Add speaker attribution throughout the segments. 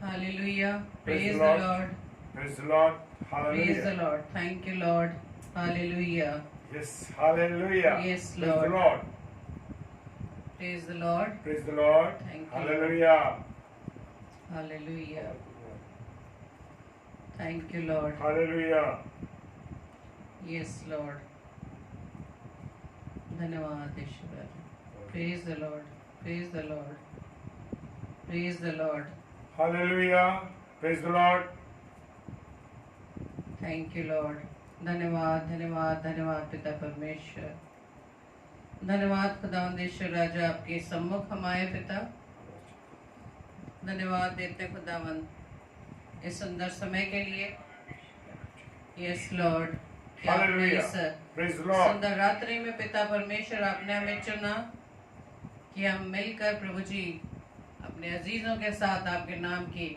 Speaker 1: Hallelujah.
Speaker 2: Praise
Speaker 1: Praise
Speaker 2: the
Speaker 1: the
Speaker 2: Lord.
Speaker 1: Lord.
Speaker 2: Praise the Lord.
Speaker 1: Praise the
Speaker 2: Hallelujah.
Speaker 1: Lord. Thank you, Lord. Hallelujah.
Speaker 2: Yes, hallelujah.
Speaker 1: Yes,
Speaker 2: Praise
Speaker 1: Lord.
Speaker 2: the Lord.
Speaker 1: Praise the Lord.
Speaker 2: Praise the Lord.
Speaker 1: Thank you,
Speaker 2: Hallelujah.
Speaker 1: Hallelujah. Thank you, Lord.
Speaker 2: Hallelujah.
Speaker 1: Yes, Lord. धन्यवाद ईश्वर. Praise the Lord. Praise the Lord. Praise the Lord.
Speaker 2: Hallelujah. Praise the Lord.
Speaker 1: Thank you, Lord. धन्यवाद धन्यवाद धन्यवाद पिता परमेश्वर. धन्यवाद खुदावंद ईश्वर राजा, आपके सम्मुख हम आए पिता. धन्यवाद देते हैं खुदावंद इस सुंदर समय के लिए. Yes Lord.
Speaker 2: Hallelujah. Praise the Lord.
Speaker 1: सुंदर रात्रि में पिता परमेश्वर आपने हमें चुना कि हम मिलकर प्रभु जी अपने अजीजों के साथ आपके नाम की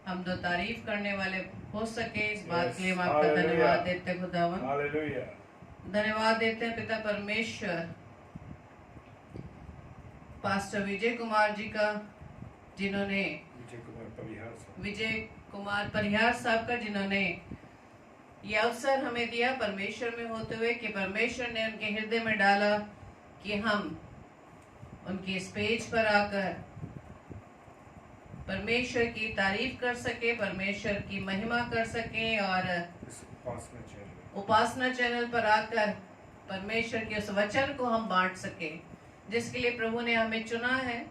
Speaker 1: हम दो तारीफ करने वाले हो सके. इस बात के लिए हम आपका
Speaker 2: Hallelujah.
Speaker 1: धन्यवाद देते हैं खुदावन.
Speaker 2: Hallelujah.
Speaker 1: धन्यवाद देते हैं पिता परमेश्वर पास्टर विजय कुमार जी का, जिन्होंने विजय कुमार परिहार साहब का, जिन्होंने ये अवसर हमें दिया परमेश्वर में होते हुए कि परमेश्वर ने उनके हृदय में डाला कि हम उनके इस पेज पर आकर परमेश्वर की तारीफ कर सके, परमेश्वर की महिमा कर सके और उपासना चैनल पर आकर परमेश्वर के उस वचन को हम बांट सके जिसके लिए प्रभु ने हमें चुना है.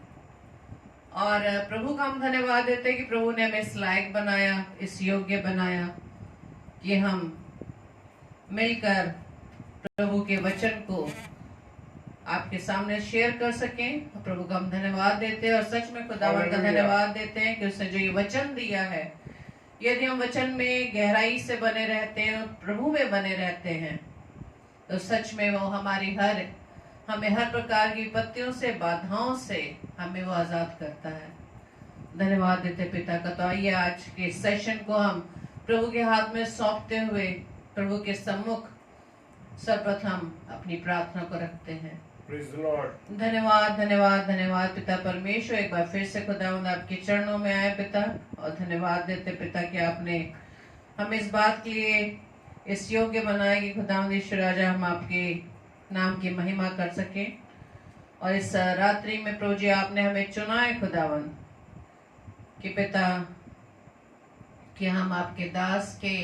Speaker 1: और प्रभु का हम धन्यवाद देते हैं कि प्रभु ने हमें इस लायक बनाया, इस योग्य बनाया कि हम मिलकर प्रभु के वचन को आपके सामने शेयर कर सकें. प्रभु का हम धन्यवाद देते हैं और सच में खुदावंद का धन्यवाद देते हैं कि उसने जो ये वचन दिया है, यदि हम वचन में गहराई से बने रहते हैं और प्रभु में बने रहते हैं तो सच में वो हमें हर प्रकार की विपत्तियों से, बाधाओं से हमें वो आजाद करता है. धन्यवाद देते पिता का. तो आइए आज के सेशन को हम प्रभु के हाथ में सौंपते हुए प्रभु के सम्मुख सर्वप्रथम अपनी प्रार्थना को रखते हैं.
Speaker 2: Praise the Lord.
Speaker 1: धन्यवाद धन्यवाद धन्यवाद पिता परमेश्वर. एक बार फिर से खुदावंद आपके चरणों में आए पिता, और धन्यवाद देते पिता कि आपने हम इस बात के लिए इस योग्य बनाया कि खुदावंद ईश्वर राजा हम आपके नाम की महिमा कर सके. और इस रात्रि में प्रभु जी आपने हमें चुना है खुदावंद कि पिता कि हम आपके दास के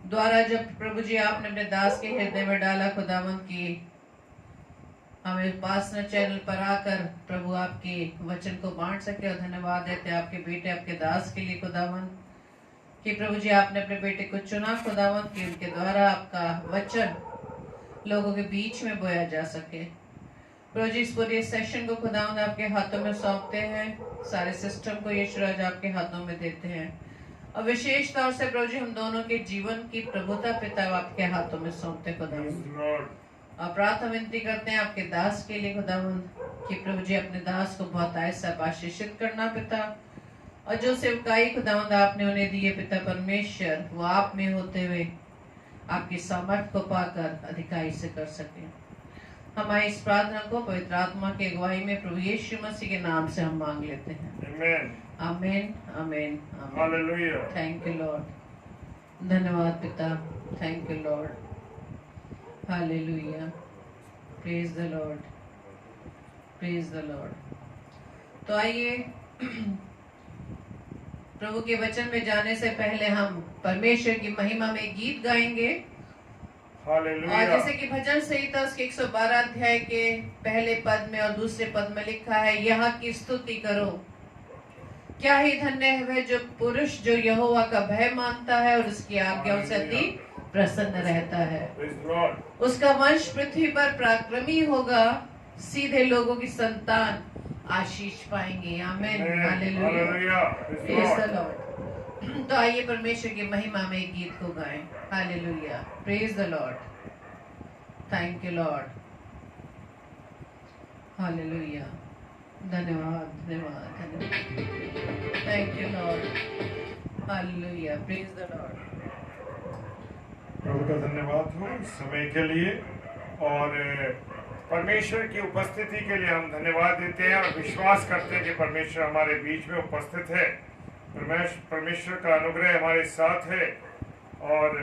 Speaker 1: द्वारा, जब प्रभु जी आपने अपने दास के हृदय में डाला खुदावंद की हमें उपासना चैनल पर आकर प्रभु आपके वचन को बांट सके. और धन्यवाद देते हैं आपके बेटे, आपके दास के लिए खुदावंद कि प्रभु जी आपने अपने बेटे को चुना खुदावंद कि उनके द्वारा आपका वचन लोगों के बीच में बोया जा सके. प्रभु जी इस पूरे सेशन को खुदावंद आपके हाथों में सौंपते हैं. सारे सिस्टम को यीशु राजा आपके हाथों में देते हैं. और विशेष तौर से प्रभु जी हम दोनों के जीवन की प्रभुता पिता आपके हाथों में सौंपते खुदावंद. और प्रार्थना विनती करते हैं आपके दास के लिए खुदावंद कि प्रभु जी अपने दास को बहुत ऐसा आशीषित करना पिता, और जो सेवकाई खुदावंद आपने उन्हें दी है पिता परमेश्वर, वो आप में होते हुए आपकी सामर्थ को पाकर अधिकारी से कर सके. हमारी इस प्रार्थना को पवित्र आत्मा की अगुवाई में प्रभु यीशु मसीह के नाम से हम मांग लेते हैं.
Speaker 2: Amen.
Speaker 1: आमीन आमीन आमीन.
Speaker 2: Hallelujah.
Speaker 1: Thank you Lord. धन्यवाद पिता. Thank you Lord. Hallelujah. Praise the Lord. Praise the Lord. तो आइए प्रभु के वचन में जाने से पहले हम परमेश्वर की महिमा में गीत गाएंगे.
Speaker 2: Hallelujah.
Speaker 1: और जैसे कि भजन संहिता उसके 112 अध्याय के पहले पद में और दूसरे पद में लिखा है, यहाँ की स्तुति करो. क्या ही धन्य है वह जो पुरुष जो यहोवा का भय मानता है और उसकी आज्ञाओं से अति प्रसन्न रहता है.
Speaker 2: Praise the Lord.
Speaker 1: उसका वंश पृथ्वी पर पराक्रमी होगा, सीधे लोगों की संतान आशीष पाएंगे. आमीन. Hallelujah.
Speaker 2: Hallelujah. Praise the
Speaker 1: praise the
Speaker 2: Lord.
Speaker 1: Lord. तो आइए परमेश्वर की महिमा में एक गीत को गाएं. Hallelujah. Praise the Lord. Thank you Lord. Hallelujah. धन्यवाद धन्यवाद धन्यवाद. Thank you Lord. Hallelujah. Praise the Lord.
Speaker 2: प्रभु का धन्यवाद हो इस समय के लिए, और परमेश्वर की उपस्थिति के लिए हम धन्यवाद देते हैं और विश्वास करते हैं कि परमेश्वर हमारे बीच में उपस्थित है. परमेश्वर का अनुग्रह हमारे साथ है और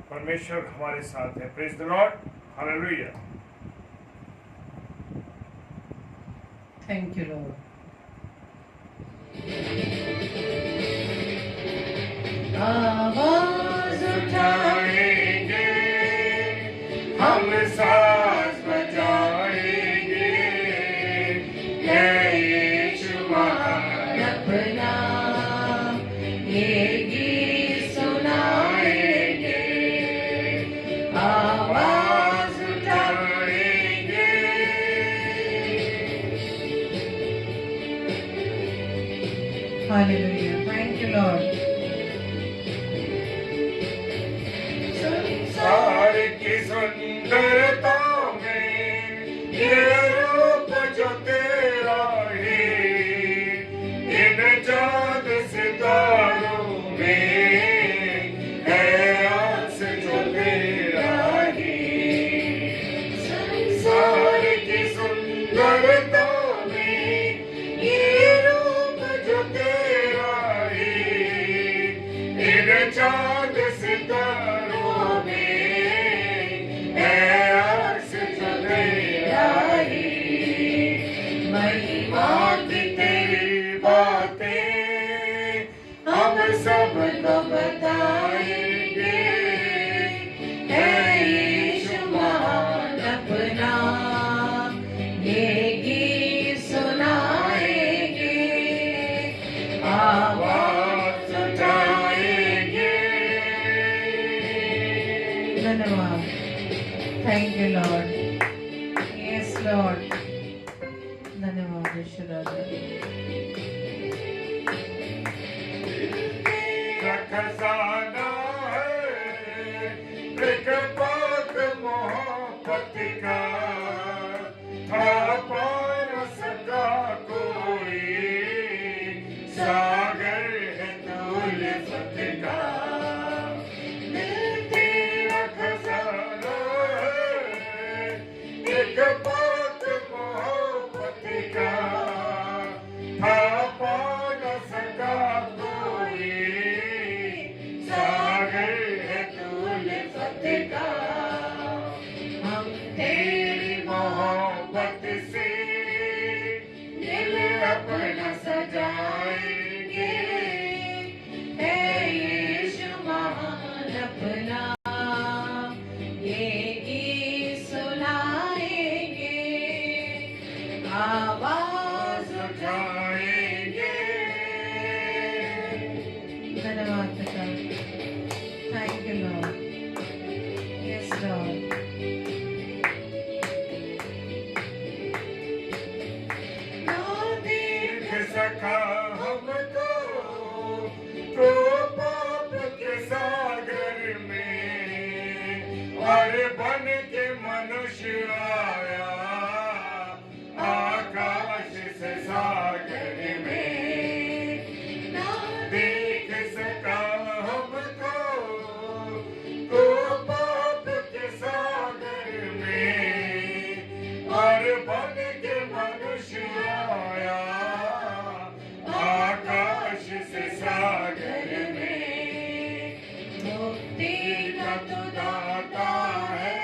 Speaker 2: परमेश्वर हमारे साथ है। Praise the Lord, hallelujah.
Speaker 1: Thank you Lord. आवाज उठाएंगे
Speaker 2: हम साथ बजाएंगे, है यीशु महान
Speaker 1: अपना ये गीत सुनाएंगे, आवाज
Speaker 2: उठाएंगे।
Speaker 1: हालेलुया। Thank you Lord.
Speaker 2: संसार की सुंदरता में ये रूप जो तेरा है, इन चांद सितारों में है आस जो तेरा है। संसार की सुंदरता में ये रूप जो तेरा है, इन चांद सितारों में है आस जो तेरा है।
Speaker 1: महिमा
Speaker 2: की तेरी बातें हम सबको बताएंगे,
Speaker 1: है यीशु महान अपना ये गीत सुनाएंगे,
Speaker 2: आवाज उठाएंगे।
Speaker 1: धन्यवाद। Thank you Lord. Yes Lord. धन्यवाद यीशु राजा।
Speaker 2: खजाना है एक पाक मोहब्बत का, था पा न सका कोई, सागर है उल्फत का। तेरा खजाना है एक पाक मोहब्बत का, था पा न सका कोई, सागर है उल्फत का।
Speaker 1: हम
Speaker 2: तेरी मोहब्बत से दिल अपना सजाएंगे,
Speaker 1: है यीशु महान अपना ये गीत सुनाएंगे, आवाज
Speaker 2: उठाएंगे।
Speaker 1: धन्यवाद पिता। Thank you Lord. Yes Lord.
Speaker 2: ना देख सका हमको तो पाप के सागर में, और बन के मनुष्य आया आकाश से सागर में। ना देख सका हमको तो पाप के सागर में, और बन के मनुष्य आया आकाश से सागर में।
Speaker 1: मुक्ति
Speaker 2: का तो दाता है,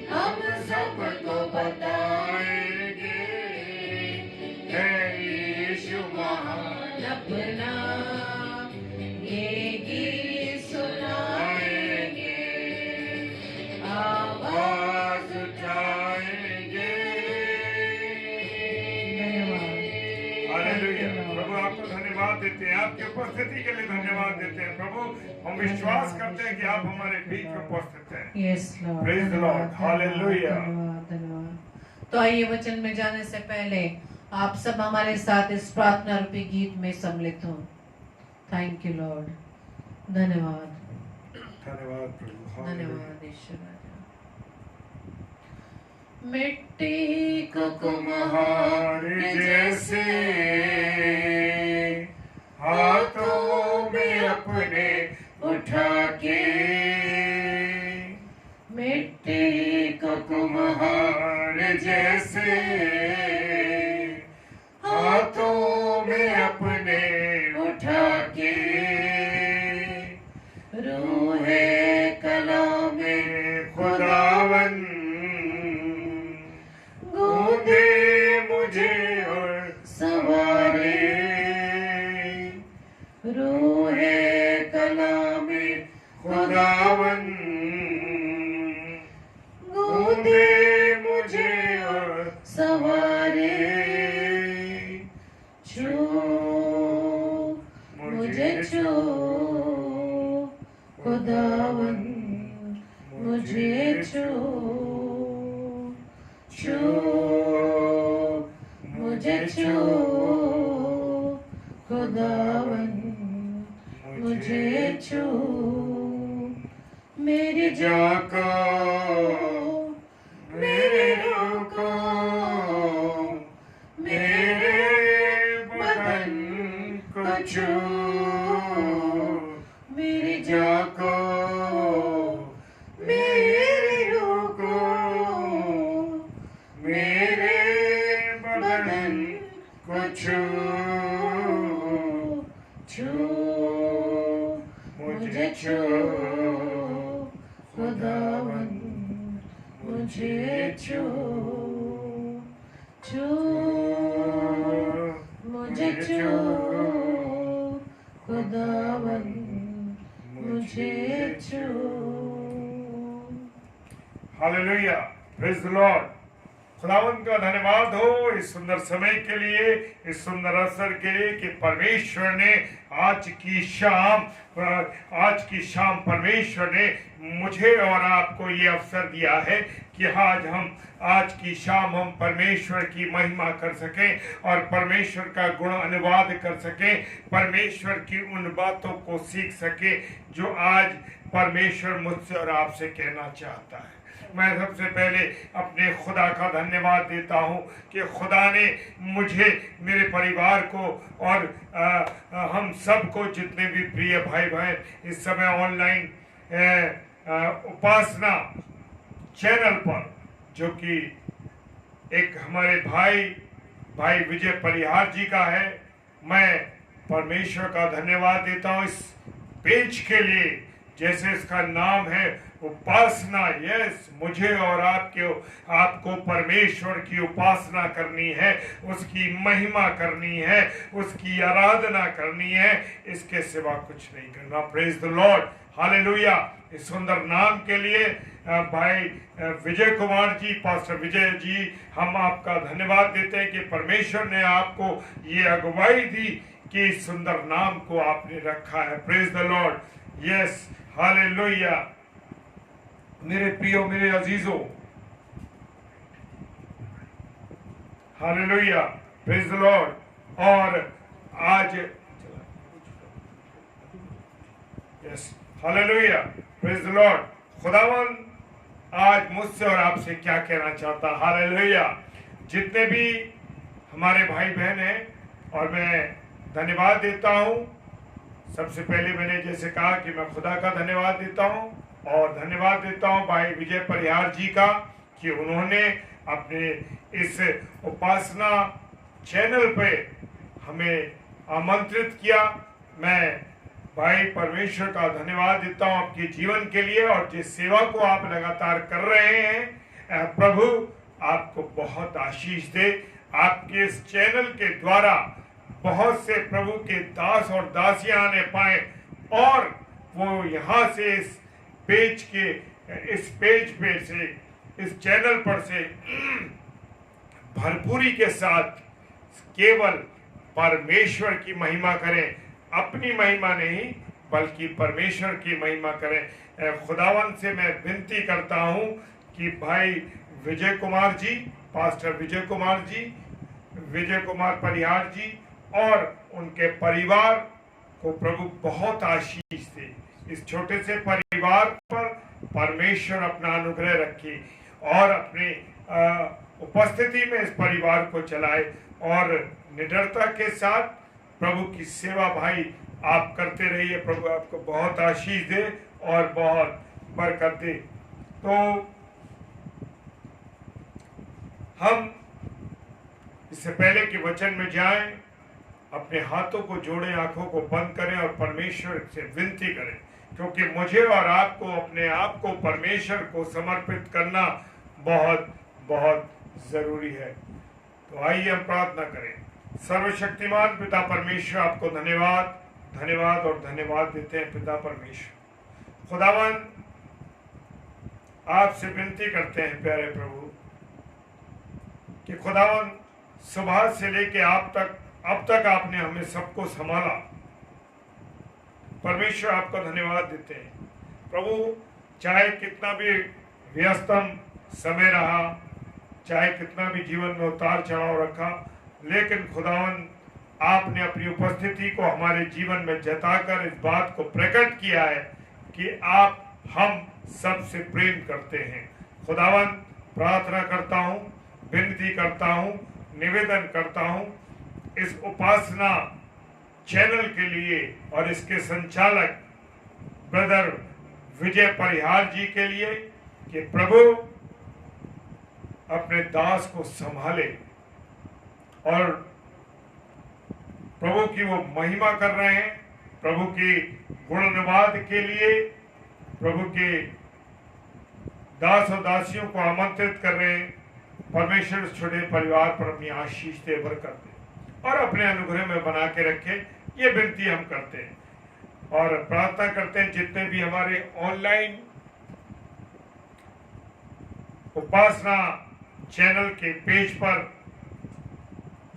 Speaker 2: हम सबको बताएंगे, है यीशु महान
Speaker 1: अपना ये गीत सुनाएंगे,
Speaker 2: आवाज उठाएंगे।
Speaker 1: धन्यवाद।
Speaker 2: हालेलुया। प्रभु आपको धन्यवाद देते हैं, आपकी उपस्थिति के लिए धन्यवाद देते हैं। प्रभु हम विश्वास करते हैं कि आप हमारे बीच में उपस्थित हैं।
Speaker 1: Yes Lord.
Speaker 2: Praise the Lord. Hallelujah.
Speaker 1: धन्यवाद धन्यवाद। तो आइए वचन में जाने से पहले आप सब हमारे साथ इस प्रार्थना रूपी गीत में सम्मिलित हों। Thank you Lord. धन्यवाद।
Speaker 2: धन्यवाद प्रभु।
Speaker 1: धन्यवाद ईश्वर राजा। मिट्टी को
Speaker 2: कुम्हार जैसे हाथों में अपने उठा के, मिट्टी को कुम्हार जैसे हाथों में अपने उठा
Speaker 1: छू मुझे छू खुदावन मुझे छू छू मुझे छू खुदावन मुझे छू मेरी जान को मेरे रूह को मेरे बदन को छू मेरी जान को मेरे रूह को मेरे बदन को छू छू मुझे छू खुदावन मुझे छू छू मुझे छू खुदावन मुझे छू।
Speaker 2: Hallelujah, praise the Lord. खुदावंद का धन्यवाद हो इस सुंदर समय के लिए, इस सुंदर अवसर के लिए कि परमेश्वर ने आज की शाम परमेश्वर ने मुझे और आपको ये अवसर दिया है कि आज की शाम हम परमेश्वर की महिमा कर सकें और परमेश्वर का गुण अनुवाद कर सकें, परमेश्वर की उन बातों को सीख सकें जो आज परमेश्वर मुझसे और आपसे कहना चाहता है। मैं सबसे पहले अपने खुदा का धन्यवाद देता हूँ कि खुदा ने मुझे, मेरे परिवार को और हम सबको, जितने भी प्रिय भाई बहन इस समय ऑनलाइन उपासना चैनल पर, जो कि एक हमारे भाई विजय परिहार जी का है, मैं परमेश्वर का धन्यवाद देता हूँ इस पेज के लिए, जैसे इसका नाम है उपासना। यस, मुझे और आपको परमेश्वर की उपासना करनी है, उसकी महिमा करनी है, उसकी आराधना करनी है, इसके सिवा कुछ नहीं करना। Praise the Lord, hallelujah. इस सुंदर नाम के लिए भाई विजय कुमार जी, पास्टर विजय जी, हम आपका धन्यवाद देते हैं कि परमेश्वर ने आपको ये अगुवाई दी कि इस सुंदर नाम को आपने रखा है। Praise the Lord, yes, hallelujah. मेरे प्रियो, मेरे अजीजों, हालेलुया, प्रेज द लॉर्ड। और आज yes, hallelujah, praise the Lord. खुदावन आज मुझसे और आपसे क्या कहना चाहता, हालेलुया। जितने भी हमारे भाई बहन हैं, और मैं धन्यवाद देता हूँ। सबसे पहले मैंने जैसे कहा कि मैं खुदा का धन्यवाद देता हूँ, और धन्यवाद देता हूँ भाई विजय परिहार जी का कि उन्होंने अपने इस उपासना चैनल पे हमें आमंत्रित किया। मैं भाई परमेश्वर का धन्यवाद देता हूँ आपके जीवन के लिए, और जिस सेवा को आप लगातार कर रहे हैं, प्रभु आपको बहुत आशीष दे। आपके इस चैनल के द्वारा बहुत से प्रभु के दास और दासियां आने पाए, और वो यहाँ से इस पेज पे से, इस चैनल पर से भरपूरी के साथ केवल परमेश्वर की महिमा करें, अपनी महिमा नहीं बल्कि परमेश्वर की महिमा करें। खुदावन से मैं विनती करता हूँ कि भाई विजय कुमार जी, पास्टर विजय कुमार जी, विजय कुमार परिहार जी और उनके परिवार को प्रभु बहुत आशीष दे। इस छोटे से परिवार पर परमेश्वर अपना अनुग्रह रखे और अपनी उपस्थिति में इस परिवार को चलाए, और निडरता के साथ प्रभु की सेवा भाई आप करते रहिए। प्रभु आपको बहुत आशीष दे और बहुत बरकत दे। तो हम इससे पहले कि वचन में जाएं, अपने हाथों को जोड़ें, आंखों को बंद करें और परमेश्वर से विनती करें, क्योंकि मुझे और आपको अपने आप को परमेश्वर को समर्पित करना बहुत बहुत जरूरी है। तो आइए हम प्रार्थना करें। सर्वशक्तिमान पिता परमेश्वर, आपको धन्यवाद धन्यवाद और धन्यवाद देते हैं। पिता परमेश्वर खुदावन, आपसे विनती करते हैं प्यारे प्रभु कि खुदावन सुबह से लेके आप तक अब तक आपने हमें सबको संभाला। परमेश्वर आपका धन्यवाद देते हैं प्रभु। चाहे कितना भी व्यस्तम समय रहा, चाहे कितना भी जीवन में उतार चढ़ाव रखा, लेकिन खुदावन आपने अपनी उपस्थिति को हमारे जीवन में जताकर इस बात को प्रकट किया है कि आप हम सबसे प्रेम करते हैं। खुदावन प्रार्थना करता हूँ, विनती करता हूँ, निवेदन करता हूँ इस उपासना चैनल के लिए और इसके संचालक ब्रदर विजय परिहार जी के लिए कि प्रभु अपने दास को संभाले और प्रभु की वो महिमा कर रहे हैं, प्रभु की गुणवाद के लिए प्रभु के दास और दासियों को आमंत्रित कर रहे हैं। परमेश्वर छोटे परिवार पर अपनी आशीष दे, बरकत दे और अपने अनुग्रह में बना के रखे, ये विनती हम करते हैं और प्रार्थना करते हैं जितने भी हमारे ऑनलाइन उपासना चैनल के पेज पर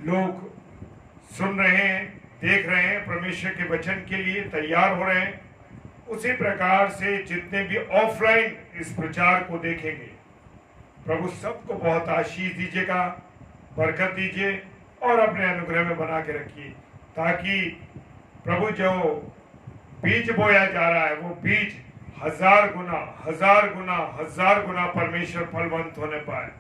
Speaker 2: लोग सुन रहे हैं, देख रहे हैं, परमेश्वर के वचन के लिए तैयार हो रहे हैं, उसी प्रकार से जितने भी ऑफलाइन इस प्रचार को देखेंगे, प्रभु सबको बहुत आशीष दीजिएगा, बरकत दीजिए और अपने अनुग्रह में बना के रखिए, ताकि प्रभु जो बीज बोया जा रहा है वो बीज 1000 गुना 1000 गुना 1000 गुना परमेश्वर फलवंत होने पाए।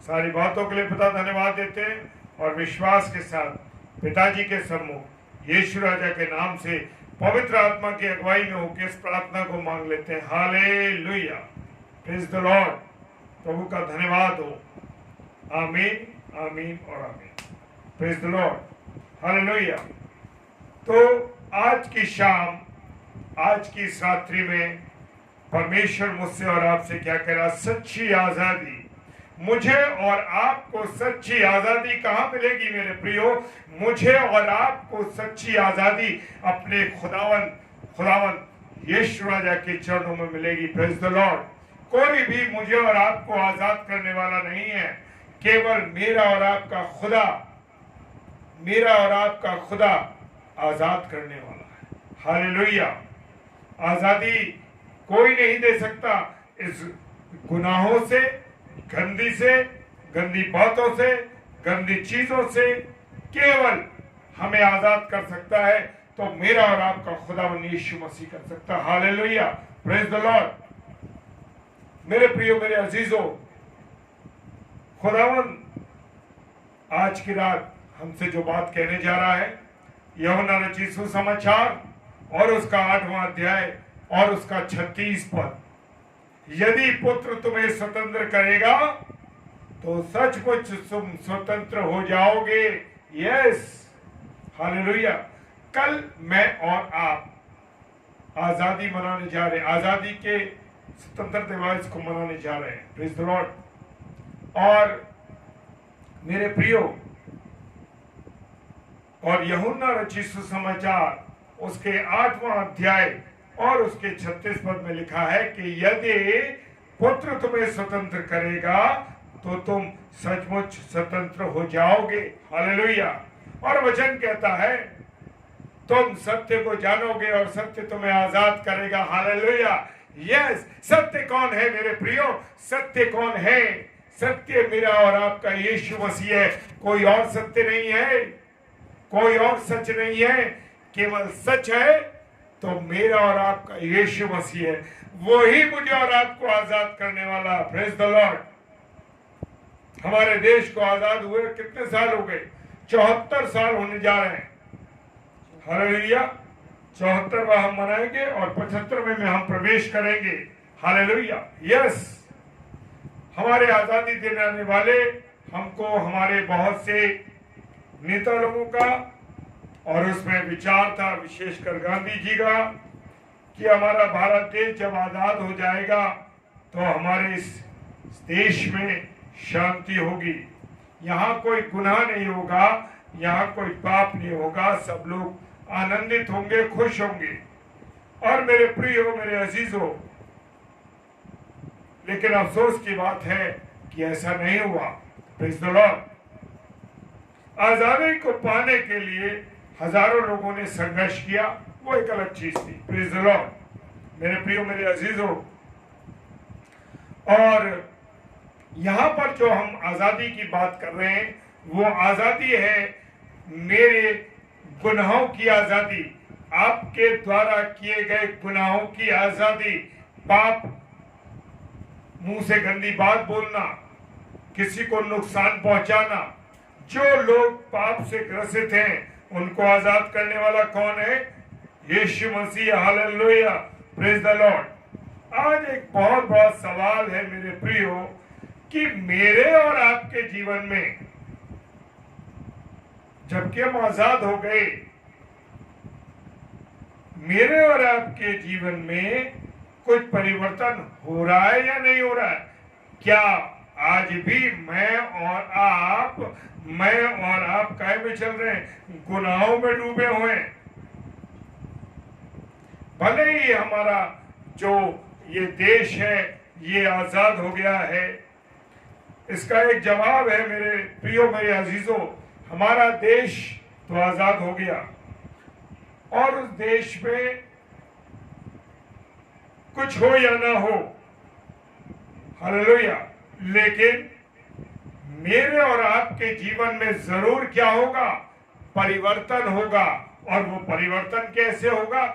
Speaker 2: सारी बातों के लिए पिता धन्यवाद देते हैं और विश्वास के साथ पिताजी के सम्मुख यीशु राजा के नाम से पवित्र आत्मा की अगुवाई में होकर इस प्रार्थना को मांग लेते हैं। Hallelujah, praise the Lord. प्रभु का धन्यवाद हो। आमीन, आमीन और आमीन। Praise the Lord, hallelujah. तो आज की शाम, आज की इस रात्रि में परमेश्वर मुझसे और आपसे क्या कह रहा? सच्ची आजादी। मुझे और आपको सच्ची आजादी कहां मिलेगी मेरे प्रियो? मुझे और आपको सच्ची आजादी अपने खुदावन यीशु राजा के चरणों में मिलेगी। Praise the Lord. कोई भी मुझे और आपको आजाद करने वाला नहीं है, केवल मेरा और आपका खुदा, मेरा और आपका खुदा आजाद करने वाला है। हालेलुया। आजादी कोई नहीं दे सकता। इस गुनाहों से, गंदी बातों से, गंदी चीजों से केवल हमें आजाद कर सकता है तो मेरा और आपका खुदावन यीशु मसीह कर सकता है। Hallelujah, praise the Lord. मेरे प्रियो, मेरे अजीजों, खुदावन आज की रात हमसे जो बात कहने जा रहा है, यूहन्ना रचित सुसमाचार और उसका 8वां अध्याय और उसका 36 पद, यदि पुत्र तुम्हें स्वतंत्र करेगा तो सचमुच तुम स्वतंत्र हो जाओगे। Yes, hallelujah. कल मैं और आप आजादी मनाने जा रहे हैं, आजादी के स्वतंत्र दिवस को मनाने जा रहे हैं। Praise the Lord. और मेरे प्रियो, और यूहन्ना रचित सुसमाचार उसके 8वां अध्याय और उसके 36 पद में लिखा है कि यदि पुत्र तुम्हें स्वतंत्र करेगा तो तुम सचमुच स्वतंत्र हो जाओगे। हालेलुया। और वचन कहता है तुम सत्य को जानोगे और सत्य तुम्हें आजाद करेगा। हालेलुया। यस, सत्य कौन है मेरे प्रियो? सत्य कौन है? सत्य मेरा और आपका यीशु मसीह है। कोई और सत्य नहीं है, कोई और सच नहीं है। केवल सच है तो मेरा और आपका यीशु मसीह है। वो ही मुझे और आपको आजाद करने वाला। Praise the Lord. हमारे देश को आजाद हुए कितने साल हो गए? 74 साल होने जा रहे हैं। हालेलुया। 74वां हम मनाएंगे और 75वें में हम प्रवेश करेंगे। हालेलुया। यस, हमारे आजादी दिलाने वाले हमको हमारे बहुत से नेता लोगों का, और उसमें विचार था विशेषकर गांधी जी का, कि हमारा भारत देश जब आजाद हो जाएगा तो हमारे इस देश में शांति होगी, यहाँ कोई गुनाह नहीं होगा, यहाँ कोई पाप नहीं होगा, सब लोग आनंदित होंगे, खुश होंगे। और मेरे प्रियो, मेरे अजीजों, लेकिन अफसोस की बात है कि ऐसा नहीं हुआ। Praise the Lord. आजादी को पाने के लिए हजारों लोगों ने संघर्ष किया, वो एक अलग चीज थी। प्रेज द लॉर्ड मेरे प्रियो, मेरे अजीजों। और यहां पर जो हम आजादी की बात कर रहे हैं, वो आजादी है मेरे गुनाहों की आजादी, आपके द्वारा किए गए गुनाहों की आजादी। पाप, मुंह से गंदी बात बोलना, किसी को नुकसान पहुंचाना, जो लोग पाप से ग्रसित हैं उनको आजाद करने वाला कौन है? Yeshu Masih. Hallelujah, praise the Lord. आज एक बहुत बड़ा सवाल है मेरे प्रियो कि मेरे और आपके जीवन में जबकि हम आजाद हो गए, मेरे और आपके जीवन में कुछ परिवर्तन हो रहा है या नहीं हो रहा है? क्या आज भी मैं और आप काहे में चल रहे हैं? गुनाहों में डूबे हुए हैं। भले ही हमारा जो ये देश है ये आजाद हो गया है, इसका एक जवाब है मेरे प्रियो, मेरे अजीजों। हमारा देश तो आजाद हो गया और उस देश में कुछ हो या ना हो, हालेलुया, लेकिन मेरे और आपके जीवन में जरूर क्या होगा? परिवर्तन होगा। और वो परिवर्तन कैसे होगा?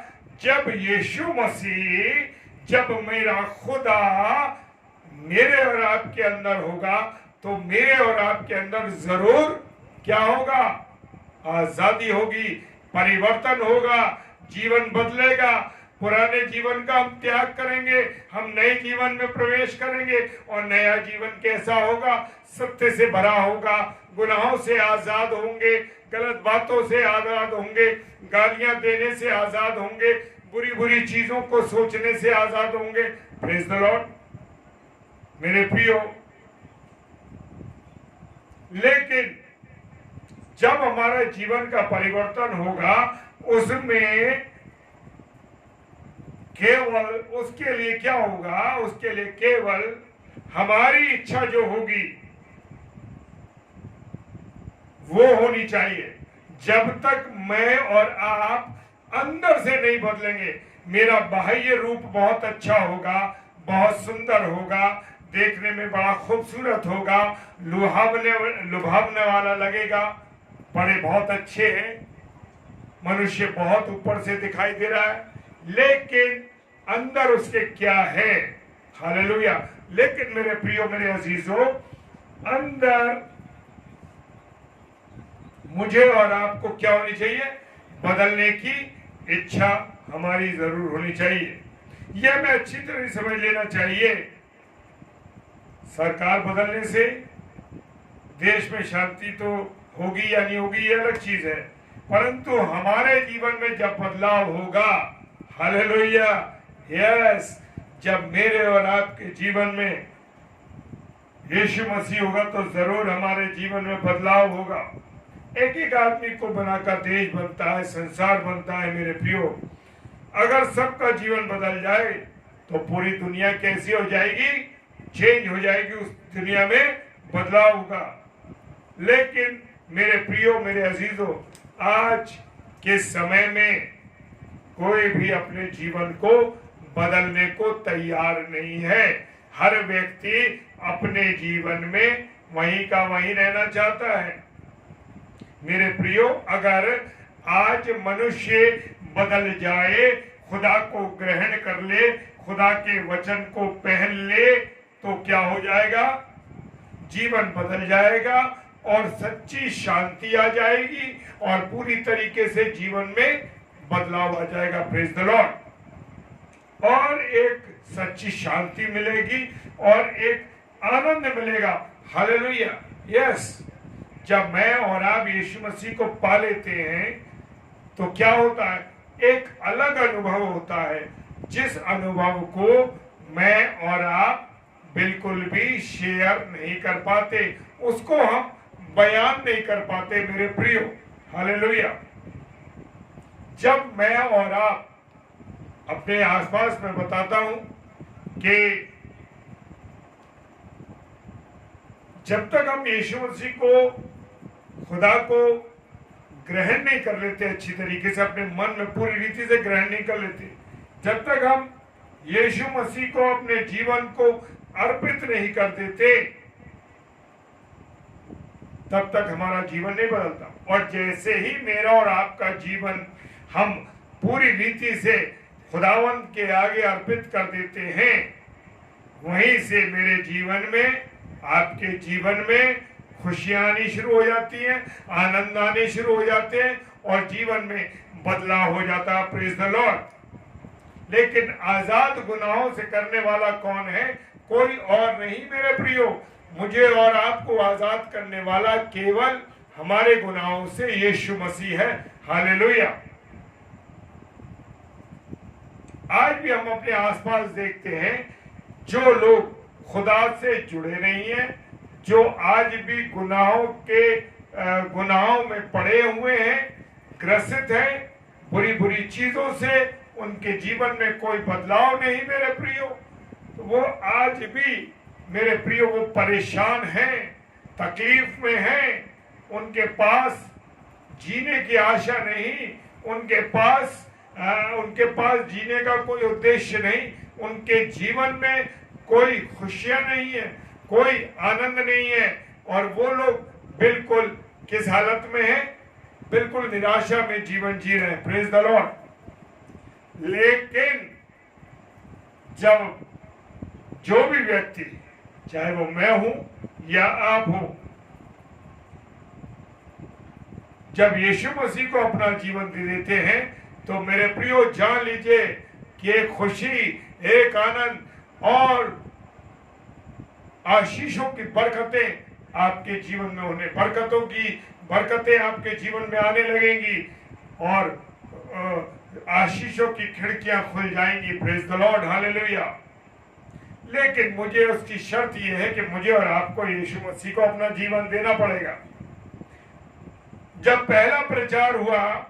Speaker 2: जब यीशु मसीह, जब मेरा खुदा मेरे और आपके अंदर होगा, तो मेरे और आपके अंदर जरूर क्या होगा? आजादी होगी, परिवर्तन होगा, जीवन बदलेगा। पुराने जीवन का हम त्याग करेंगे, हम नए जीवन में प्रवेश करेंगे। और नया जीवन कैसा होगा? सत्य से भरा होगा, गुनाहों से आजाद होंगे, गलत बातों से आजाद होंगे, गालियां देने से आजाद होंगे, बुरी बुरी चीजों को सोचने से आजाद होंगे। प्रेज द लॉर्ड मेरे प्रियो। लेकिन जब हमारे जीवन का परिवर्तन होगा, उसमें केवल उसके लिए क्या होगा? उसके लिए केवल हमारी इच्छा जो होगी वो होनी चाहिए। जब तक मैं और आप अंदर से नहीं बदलेंगे, मेरा बाह्य रूप बहुत अच्छा होगा, बहुत सुंदर होगा, देखने में बड़ा खूबसूरत होगा, लुभावने वाला लगेगा, बड़े बहुत अच्छे हैं, मनुष्य बहुत ऊपर से दिखाई दे रहा है, लेकिन अंदर उसके क्या है? हालेलुया। लेकिन मेरे प्रियो, मेरे अजीजों, अंदर मुझे और आपको क्या होनी चाहिए? बदलने की इच्छा हमारी जरूर होनी चाहिए। यह हमें अच्छी तरह समझ लेना चाहिए। सरकार बदलने से देश में शांति तो होगी या नहीं होगी, ये अलग चीज है, परंतु हमारे जीवन में जब बदलाव होगा, हालेलुया, यस, जब मेरे और आपके जीवन में यीशु मसीह होगा तो जरूर हमारे जीवन में बदलाव होगा। एक एक आदमी को बनाकर देश बनता है, संसार बनता है मेरे प्रियो। अगर सबका जीवन बदल जाए तो पूरी दुनिया कैसी हो जाएगी? चेंज हो जाएगी, उस दुनिया में बदलाव होगा। लेकिन मेरे प्रियो, मेरे अजीजों, आज के समय में कोई भी अपने जीवन को बदलने को तैयार नहीं है। हर व्यक्ति अपने जीवन में वहीं का वहीं रहना चाहता है। मेरे प्रियो, अगर आज मनुष्य बदल जाए, खुदा को ग्रहण कर ले, खुदा के वचन को पहन ले, तो क्या हो जाएगा? जीवन बदल जाएगा और सच्ची शांति आ जाएगी और पूरी तरीके से जीवन में बदलाव आ जाएगा। Praise the Lord. और एक सच्ची शांति मिलेगी और एक आनंद मिलेगा। Hallelujah, yes. जब मैं और आप यीशु मसीह को पा लेते हैं तो क्या होता है? एक अलग अनुभव होता है, जिस अनुभव को मैं और आप बिल्कुल भी शेयर नहीं कर पाते, उसको हम बयान नहीं कर पाते मेरे प्रियो। हालेलुया। जब मैं और आप अपने आसपास में बताता हूं कि जब तक हम यीशु मसीह को खुदा को ग्रहण नहीं कर लेते अच्छी तरीके से, अपने मन में पूरी रीति से ग्रहण नहीं कर लेते, जब तक हम यीशु मसीह को अपने जीवन को अर्पित नहीं कर देते, तब तक हमारा जीवन नहीं बदलता। और जैसे ही मेरा और आपका जीवन हम पूरी रीति से खुदावंत के आगे अर्पित कर देते हैं, वहीं से मेरे जीवन में, आपके जीवन में खुशियां आनी शुरू हो जाती हैं, आनंद आने शुरू हो जाते हैं और जीवन में बदलाव हो जाता है। Praise the Lord. लेकिन आजाद गुनाहों से करने वाला कौन है? कोई और नहीं मेरे प्रियो। मुझे और आपको आजाद करने वाला केवल हमारे गुनाहों से यीशु मसीह है। हालेलुया। आज भी हम अपने आसपास देखते हैं जो लोग खुदा से जुड़े नहीं हैं, जो आज भी गुनाहों में पड़े हुए हैं, ग्रसित हैं बुरी बुरी चीजों से, उनके जीवन में कोई बदलाव नहीं मेरे प्रियो। तो वो आज भी मेरे प्रियो वो परेशान हैं, तकलीफ में हैं, उनके पास जीने की आशा नहीं, उनके पास जीने का कोई उद्देश्य नहीं, उनके जीवन में कोई खुशियां नहीं है, कोई आनंद नहीं है, और वो लोग बिल्कुल किस हालत में हैं? बिल्कुल निराशा में जीवन जी रहे हैं। Praise the Lord. लेकिन जब जो भी व्यक्ति, चाहे वो मैं हूं या आप हो, जब यीशु मसीह को अपना जीवन दे देते हैं, तो मेरे प्रियो जान लीजिए कि एक खुशी, एक आनंद और आशीषों की बरकतें आपके जीवन में होने, बरकतें आपके जीवन में आने लगेंगी और आशीषों की खिड़कियां खुल जाएंगी। Praise the Lord. हालेलुया। लेकिन मुझे उसकी शर्त यह है कि मुझे और आपको यीशु मसीह को अपना जीवन देना पड़ेगा। जब पहला प्रचार हुआ,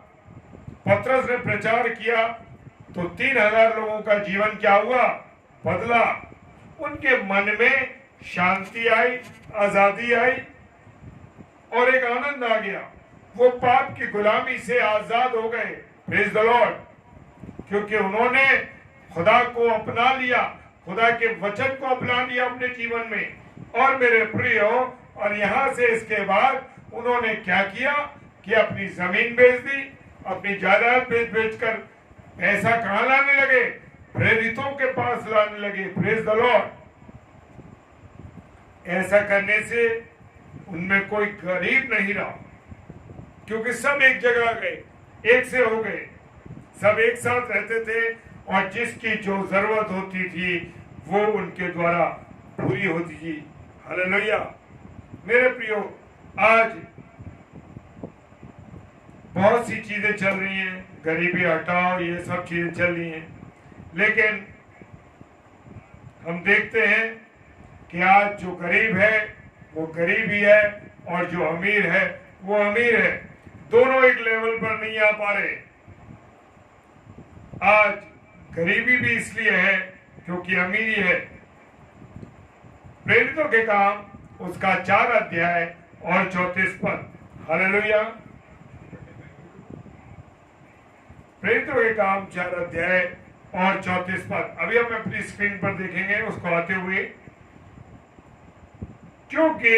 Speaker 2: पतरस ने प्रचार किया, तो 3000 लोगों का जीवन क्या हुआ? बदला। उनके मन में शांति आई, आजादी आई और एक आनंद आ गया। वो पाप की गुलामी से आजाद हो गए। Praise the Lord. क्योंकि उन्होंने खुदा को अपना लिया, खुदा के वचन को अपना लिया अपने जीवन में। और मेरे प्रियो, और यहां से इसके बाद उन्होंने क्या किया कि अपनी जमीन बेच दी, अपनी जायदाद बेच कर पैसा कहां लाने लगे? प्रेरितों के पास लाने लगे। Praise the Lord. ऐसा करने से उनमें कोई गरीब नहीं रहा, क्योंकि सब एक जगह गए, एक से हो गए, सब एक साथ रहते थे और जिसकी जो जरूरत होती थी वो उनके द्वारा पूरी होती थी। हालेलुया। मेरे प्रियो, आज बहुत सी चीजें चल रही हैं, गरीबी हटाओ, ये सब चीजें चल रही हैं, लेकिन हम देखते हैं कि आज जो गरीब है वो गरीब ही है और जो अमीर है वो अमीर है। दोनों एक लेवल पर नहीं आ पा रहे। आज गरीबी भी इसलिए है क्योंकि अमीरी है। प्रेरितों के काम उसका 4 अध्याय और 34 पद। हालेलुया। प्रेरितों के काम 4 अध्याय और 34 पद। अभी हम अपनी स्क्रीन पर देखेंगे उसको आते हुए। क्योंकि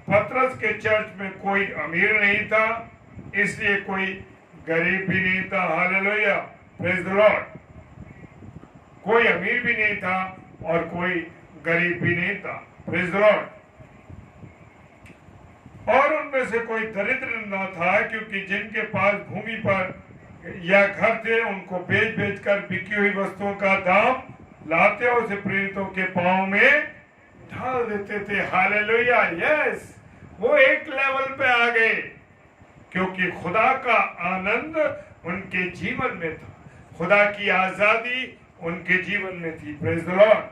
Speaker 2: पतरस के चर्च में कोई अमीर नहीं था, इसलिए कोई गरीब भी नहीं था। हालेलुया। Praise the Lord. कोई अमीर भी नहीं था और कोई गरीब भी नहीं था। Praise the Lord. और उनमें से कोई दरिद्र न था, क्योंकि जिनके पास भूमि पर या घर थे उनको बेच कर बिकी हुई वस्तुओं का दाम लाते और उसे प्रेरितों के पांव में ढाल देते थे। हालेलुया। यस, वो एक लेवल पे आ गए क्योंकि खुदा का आनंद उनके जीवन में था, खुदा की आजादी उनके जीवन में थी। Praise the Lord.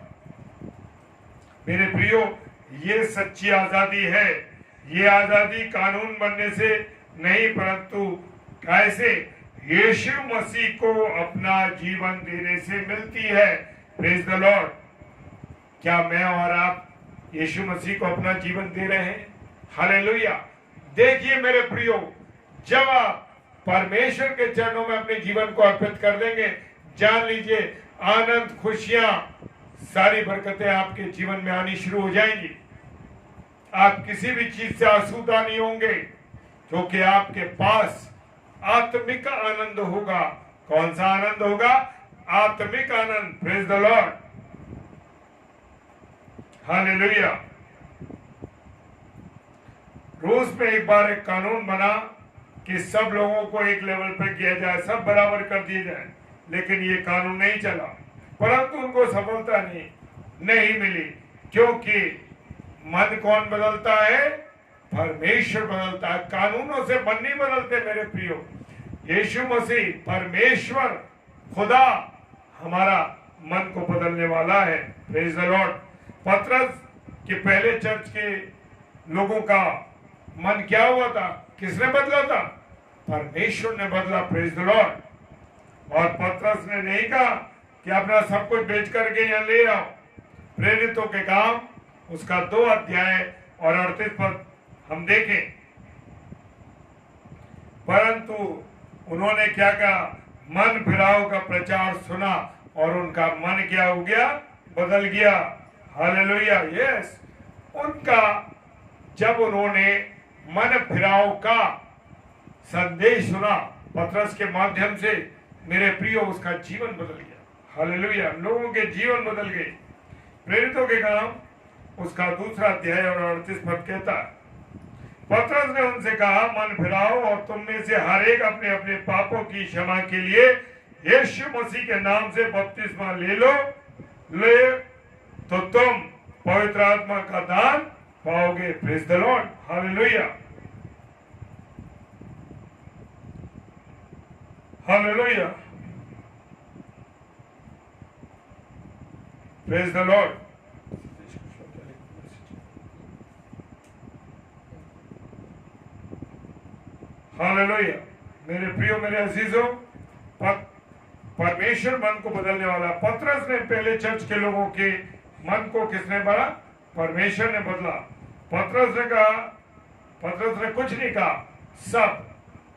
Speaker 2: मेरे प्रियो, ये सच्ची आजादी है। ये आजादी कानून बनने से नहीं, परंतु कैसे? यीशु मसीह को अपना जीवन देने से मिलती है। Praise the Lord. क्या मैं और आप यीशु मसीह को अपना जीवन दे रहे हैं? हालेलुया। देखिए मेरे प्रियो, जब आप परमेश्वर के चरणों में अपने जीवन को अर्पित कर देंगे, जान लीजिए आनंद, खुशियां, सारी बरकतें आपके जीवन में आनी शुरू हो जाएंगी। आप किसी भी चीज से आसूदा नहीं होंगे, क्योंकि आपके पास आत्मिक आनंद होगा। कौन सा आनंद होगा? आत्मिक आनंद। Praise the Lord, hallelujah. रूस में एक बार एक कानून बना कि सब लोगों को एक लेवल पर किया जाए, सब बराबर कर दिए जाए, लेकिन ये कानून नहीं चला, परंतु उनको सफलता नहीं मिली, क्योंकि मन कौन बदलता है? परमेश्वर बदलता है। कानूनों से मन नहीं बदलते मेरे प्रियो। यीशु मसीह परमेश्वर खुदा हमारा मन को बदलने वाला है। Praise the Lord. पतरस के पहले चर्च के लोगों का मन क्या हुआ था? किसने बदला था? परमेश्वर ने बदला। Praise the Lord. और पतरस ने नहीं कहा कि अपना सब कुछ बेच करके यहाँ ले आओ। प्रेरितों के काम उसका 2 अध्याय और 38 पद हम देखें, परंतु उन्होंने क्या कहा? मन फिराव का प्रचार सुना और उनका मन क्या हो गया? बदल गया। Hallelujah, yes. उनका जब उन्होंने मन फिराव का संदेश सुना पतरस के माध्यम से, मेरे प्रियो, उसका जीवन बदल गया। हालेलुया, लोगों के जीवन बदल गए। प्रेरितों के काम उसका 2 अध्याय और 38 पद कहता है, पतरस ने उनसे कहा, मन फिराओ और तुम में से हर एक अपने अपने पापों की क्षमा के लिए यीशु मसीह के नाम से बपतिस्मा ले तो तुम पवित्र आत्मा का दान पाओगे। Praise the Lord, hallelujah, hallelujah, praise the Lord. Hallelujah, मेरे प्रियो, मेरे अजीजों, परमेश्वर मन को बदलने वाला। पतरस ने पहले चर्च के लोगों के मन को किसने बदला? परमेश्वर ने बदला। पतरस ने कुछ नहीं कहा, सब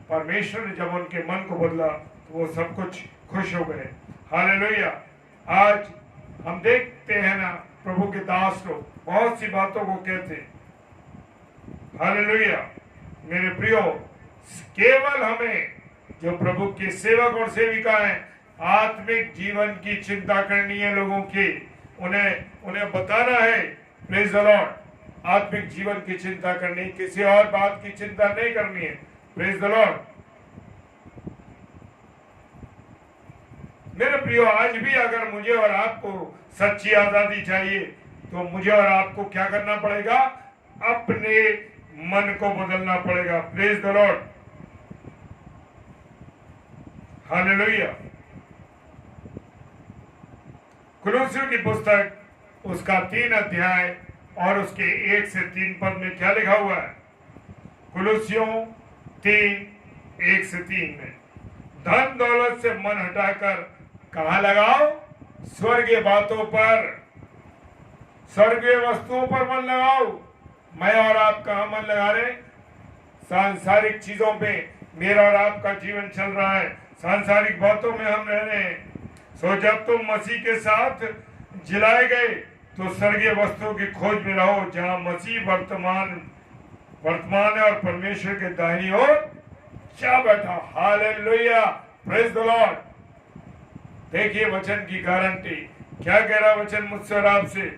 Speaker 2: परमेश्वर ने जब उनके मन को बदला तो वो सब कुछ खुश हो गए। हालेलुया। आज हम देखते हैं ना, प्रभु के दास लोग बहुत सी बातों को कहते। हालेलुया, मेरे प्रियो, केवल हमें जो प्रभु के सेवक और सेविका हैं, आत्मिक जीवन की चिंता करनी है लोगों की, उन्हें बताना है। प्रेज द लॉर्ड, आत्मिक जीवन की चिंता करनी, किसी और बात की चिंता नहीं करनी है। Praise the Lord. मेरे प्रियो, आज भी अगर मुझे और आपको सच्ची आजादी चाहिए तो मुझे और आपको क्या करना पड़ेगा? अपने मन को बदलना पड़ेगा। Praise the Lord, hallelujah. कुलुस्सियों की पुस्तक उसका 3 अध्याय और उसके 1 से 3 पद में क्या लिखा हुआ है? कुलुस्सियों 3, 1 से 3 में, धन दौलत से मन हटाकर कहाँ लगाओ? स्वर्गीय बातों पर, स्वर्गीय वस्तुओं पर मन लगाओ। मैं और आप कहाँ मन लगा रहे? सांसारिक चीजों पे मेरा और आपका जीवन चल रहा है, सांसारिक बातों में हम रह रहे हैं। सो जब तुम मसीह के साथ जिलाए गए तो स्वर्गीय वस्तुओं की खोज में रहो, जहां मसीह वर्तमान है और परमेश्वर के दाहिनी ओर क्या बैठा। Hallelujah, praise the Lord. देखिए वचन की गारंटी क्या कह रहा वचन मुझसे और आपसे।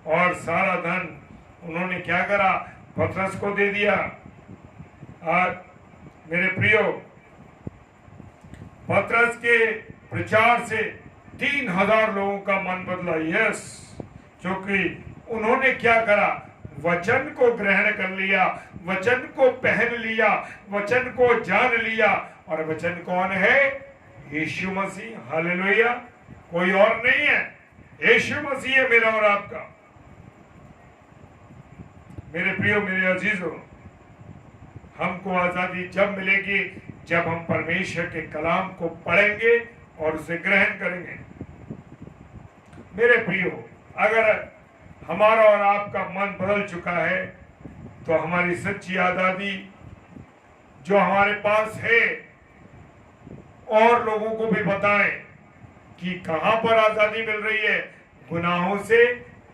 Speaker 2: और सारा धन उन्होंने क्या करा? पतरस को दे दिया। आज मेरे प्रियो, पतरस के प्रचार से 3000 लोगों का मन बदला। यस, क्योंकि उन्होंने क्या करा? वचन को ग्रहण कर लिया, वचन को पहन लिया, वचन को जान लिया। और वचन कौन है? यीशु मसीह। हालेलुया, कोई और नहीं है, यीशु मसीह है मेरा और आपका। मेरे प्रियो, मेरे अजीजों, हमको आजादी जब मिलेगी जब हम परमेश्वर के कलाम को पढ़ेंगे और उसे ग्रहण करेंगे। मेरे प्रियो, अगर हमारा और आपका मन बदल चुका है तो हमारी सच्ची आजादी जो हमारे पास है और लोगों को भी बताएं कि कहां पर आजादी मिल रही है, गुनाहों से,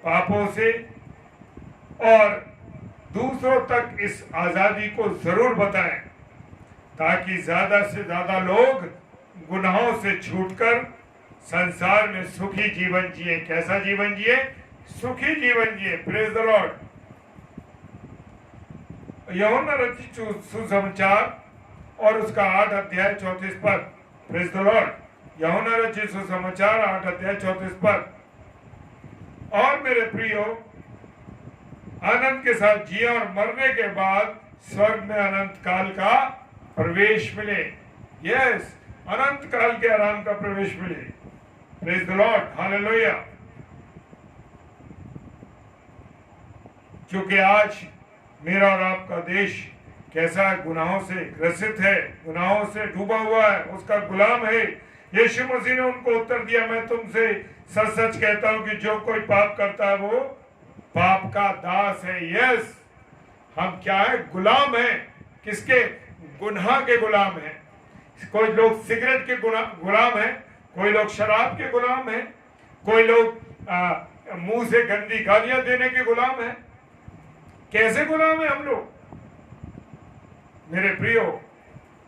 Speaker 2: पापों से, और दूसरों तक इस आजादी को जरूर बताएं ताकि ज्यादा से ज्यादा लोग गुनाहों से छूटकर संसार में सुखी जीवन जिए। कैसा जीवन जिए? सुखी जीवन जिए। Praise the Lord. यूहन्ना रचित सुसमाचार और उसका 8 अध्याय 34 पद। Praise the Lord. यूहन्ना रचित सुसमाचार 8 अध्याय 34 पद। और मेरे प्रियो, आनंद के साथ जिए और मरने के बाद स्वर्ग में अनंत काल का प्रवेश मिले। यस, अनंत काल के आराम का प्रवेश मिले। Praise the Lord, hallelujah. क्योंकि आज मेरा और आपका देश कैसा है? गुनाहों से ग्रसित है, गुनाहों से डूबा हुआ है, उसका गुलाम है। यीशु मसीह ने उनको उत्तर दिया, मैं तुमसे सच सच कहता हूं कि जो कोई पाप करता है वो पाप का दास है। यस, हम क्या है? गुलाम है। किसके? गुनाह के गुलाम है। कोई लोग सिगरेट के गुलाम है, कोई लोग शराब के गुलाम है, कोई लोग मुंह से गंदी गालियां देने के गुलाम है। कैसे गुलाम है हम लोग? मेरे प्रियो,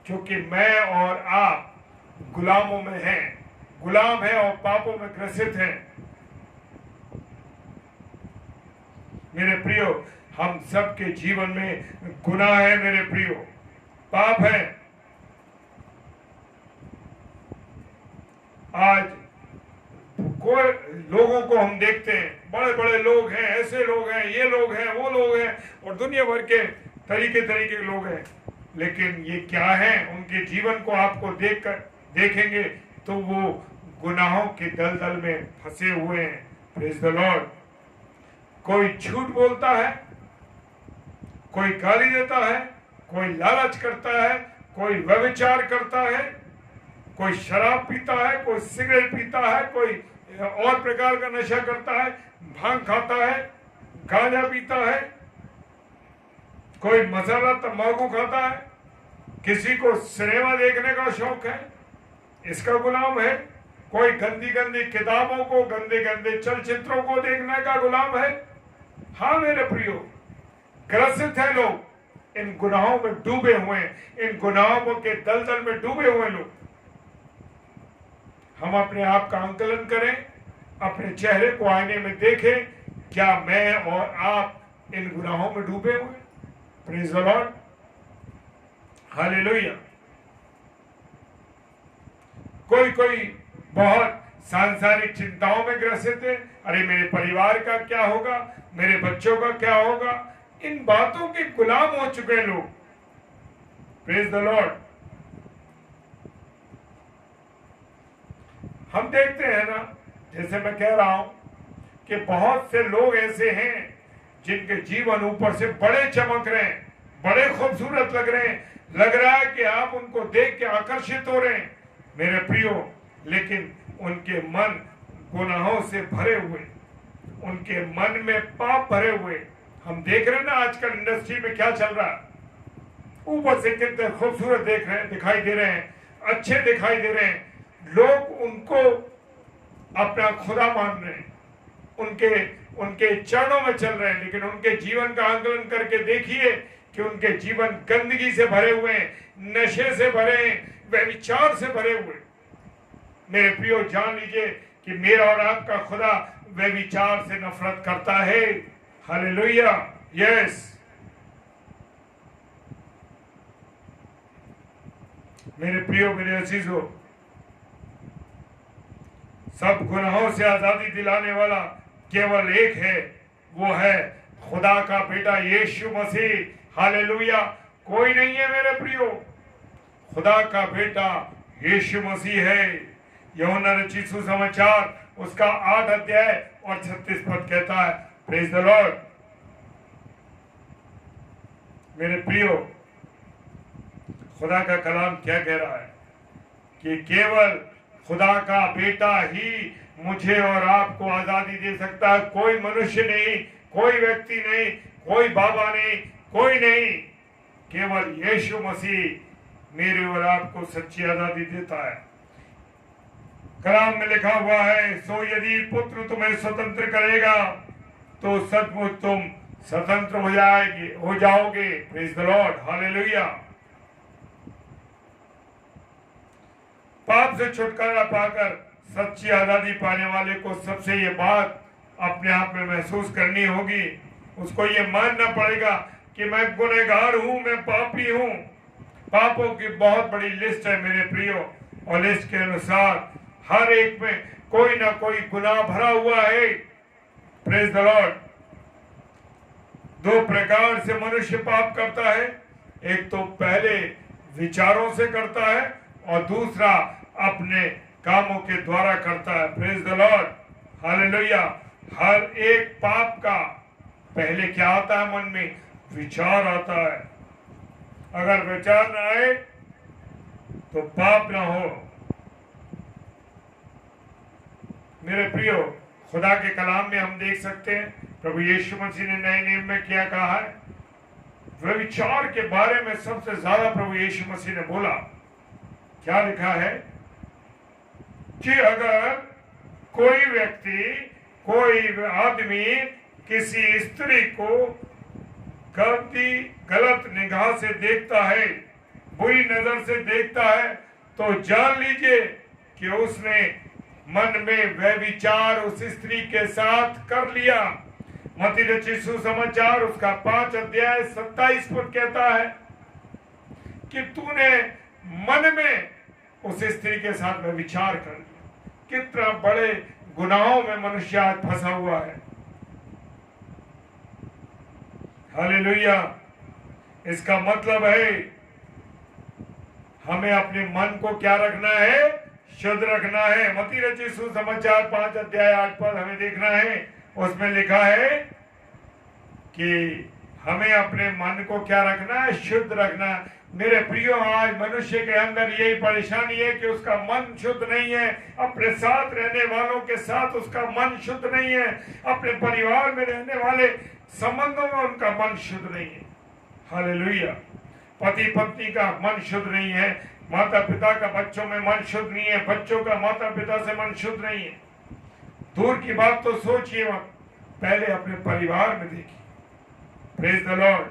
Speaker 2: क्योंकि मैं और आप गुलामों में हैं, गुलाम है और पापों में ग्रसित हैं। मेरे प्रियो, हम सबके जीवन में गुनाह है। मेरे प्रियो, पाप है। आज कोई लोगों को हम देखते हैं, बड़े बड़े लोग हैं, ऐसे लोग हैं, ये लोग हैं, वो लोग हैं, और दुनिया भर के तरीके के लोग हैं। लेकिन ये क्या है? उनके जीवन को आपको देखेंगे तो वो गुनाहों के दलदल में फंसे हुए हैं। Praise the Lord. कोई झूठ बोलता है, कोई गाली देता है, कोई लालच करता है, कोई व्यभिचार करता है, कोई शराब पीता है, कोई सिगरेट पीता है, कोई और प्रकार का नशा करता है, भांग खाता है, गांजा पीता है, कोई मसाला तंबाकू खाता है, किसी को सिनेमा देखने का शौक है, इसका गुलाम है। कोई गंदी गंदी किताबों को, गंदे गंदे चलचित्रों को देखने का गुलाम है। हाँ मेरे प्रियो, ग्रसित है लोग, इन गुनाहों में डूबे हुए, इन गुनाहों के दलदल में डूबे हुए लोग। हम अपने आप का आंकलन करें, अपने चेहरे को आईने में देखें, क्या मैं और आप इन गुनाहों में डूबे हुए? Praise the Lord, hallelujah. कोई बहुत सांसारिक चिंताओं में ग्रसित है। अरे मेरे परिवार का क्या होगा, मेरे बच्चों का क्या होगा, इन बातों के गुलाम हो चुके हैं लोग। Praise the Lord. हम देखते हैं ना, जैसे मैं कह रहा हूं कि बहुत से लोग ऐसे हैं जिनके जीवन ऊपर से बड़े चमक रहे हैं, बड़े खूबसूरत लग रहे हैं, लग रहा है कि आप उनको देख के आकर्षित हो रहे हैं मेरे प्रियो, लेकिन उनके मन गुनाहों से भरे हुए, उनके मन में पाप भरे हुए। हम देख रहे हैं ना आजकल इंडस्ट्री में क्या चल रहा है। ऊपर से कितने खूबसूरत दिखाई दे रहे हैं, अच्छे दिखाई दे रहे हैं, लोग उनको अपना खुदा मान रहे हैं, उनके चरणों में चल रहे हैं, लेकिन उनके जीवन का आंकलन करके देखिए कि उनके जीवन गंदगी से भरे हुए हैं, नशे से भरे हैं, व्यभिचार से भरे हुए। मेरे प्रियो, जान लीजिए कि मेरा और आपका खुदा व्यभिचार से नफरत करता है। Hallelujah, yes. मेरे प्रियो, मेरे अजीजों, सब गुनाहों से आजादी दिलाने वाला केवल एक है, वो है खुदा का बेटा यीशु मसीह। हालेलुया। कोई नहीं है मेरे प्रियो, खुदा का बेटा यीशु मसीह है। यूहन्ना रचित सुसमाचार उसका 8 अध्याय और 36 पद कहता है। Praise the Lord. मेरे प्रियो, खुदा का कलाम क्या कह रहा है कि केवल खुदा का बेटा ही मुझे और आपको आजादी दे सकता है। कोई मनुष्य नहीं, कोई व्यक्ति नहीं, कोई बाबा नहीं, कोई नहीं। केवल यीशु मसीह मेरे और आपको सच्ची आजादी देता है। कलाम में लिखा हुआ है, सो यदि पुत्र तुम्हें स्वतंत्र करेगा तो सचमुच तुम स्वतंत्र हो जाओगे। Praise the Lord, hallelujah. पाप से छुटकारा पाकर सच्ची आजादी पाने वाले को सबसे ये बात अपने आप में महसूस करनी होगी। उसको ये मानना पड़ेगा कि मैं गुनहगार हूं, मैं पापी हूं। पापों की बहुत बड़ी लिस्ट है मेरे प्रियो, और लिस्ट के अनुसार हर एक में कोई ना कोई गुनाह भरा हुआ है। Praise the Lord. दो प्रकार से मनुष्य पाप करता है, एक तो पहले विचारों से करता है और दूसरा अपने कामों के द्वारा करता है। Praise the Lord, hallelujah. हर एक पाप का पहले क्या आता है? मन में विचार आता है। अगर विचार ना आए तो पाप ना हो। मेरे प्रियो, खुदा के कलाम में हम देख सकते हैं प्रभु यीशु मसीह ने नए नियम में क्या कहा है। व्यभिचार के बारे में सबसे ज्यादा प्रभु यीशु मसीह ने बोला। क्या लिखा है कि अगर कोई व्यक्ति, कोई आदमी किसी स्त्री को गलत निगाह से देखता है, बुरी नजर से देखता है, तो जान लीजिए कि उसने मन में व्यभिचार उस स्त्री के साथ कर लिया। मत्ती रचित सुसमाचार उसका 5 अध्याय 27 पद कहता है कि तूने मन में उस स्त्री के साथ व्यभिचार कर लिया। कितना बड़े गुनाहों में मनुष्य आज फंसा हुआ है। हालेलुया। इसका मतलब है हमें अपने मन को क्या रखना है? शुद्ध रखना है। मत्ती रचित सुसमाचार 5 अध्याय 8 पद हमें देखना है। उसमें लिखा है कि हमें अपने मन को क्या रखना है? शुद्ध रखना है। मेरे प्रियो, आज मनुष्य के अंदर यही परेशानी है कि उसका मन शुद्ध नहीं है। अपने साथ रहने वालों के साथ उसका मन शुद्ध नहीं है। अपने परिवार में रहने वाले संबंधों में उनका मन शुद्ध नहीं है। हालेलुया। पति पत्नी का मन शुद्ध नहीं है, माता पिता का बच्चों में मन शुद्ध नहीं है, बच्चों का माता पिता से मन शुद्ध नहीं है। दूर की बात तो सोचिए मत, पहले अपने परिवार में देखिए। Praise the Lord.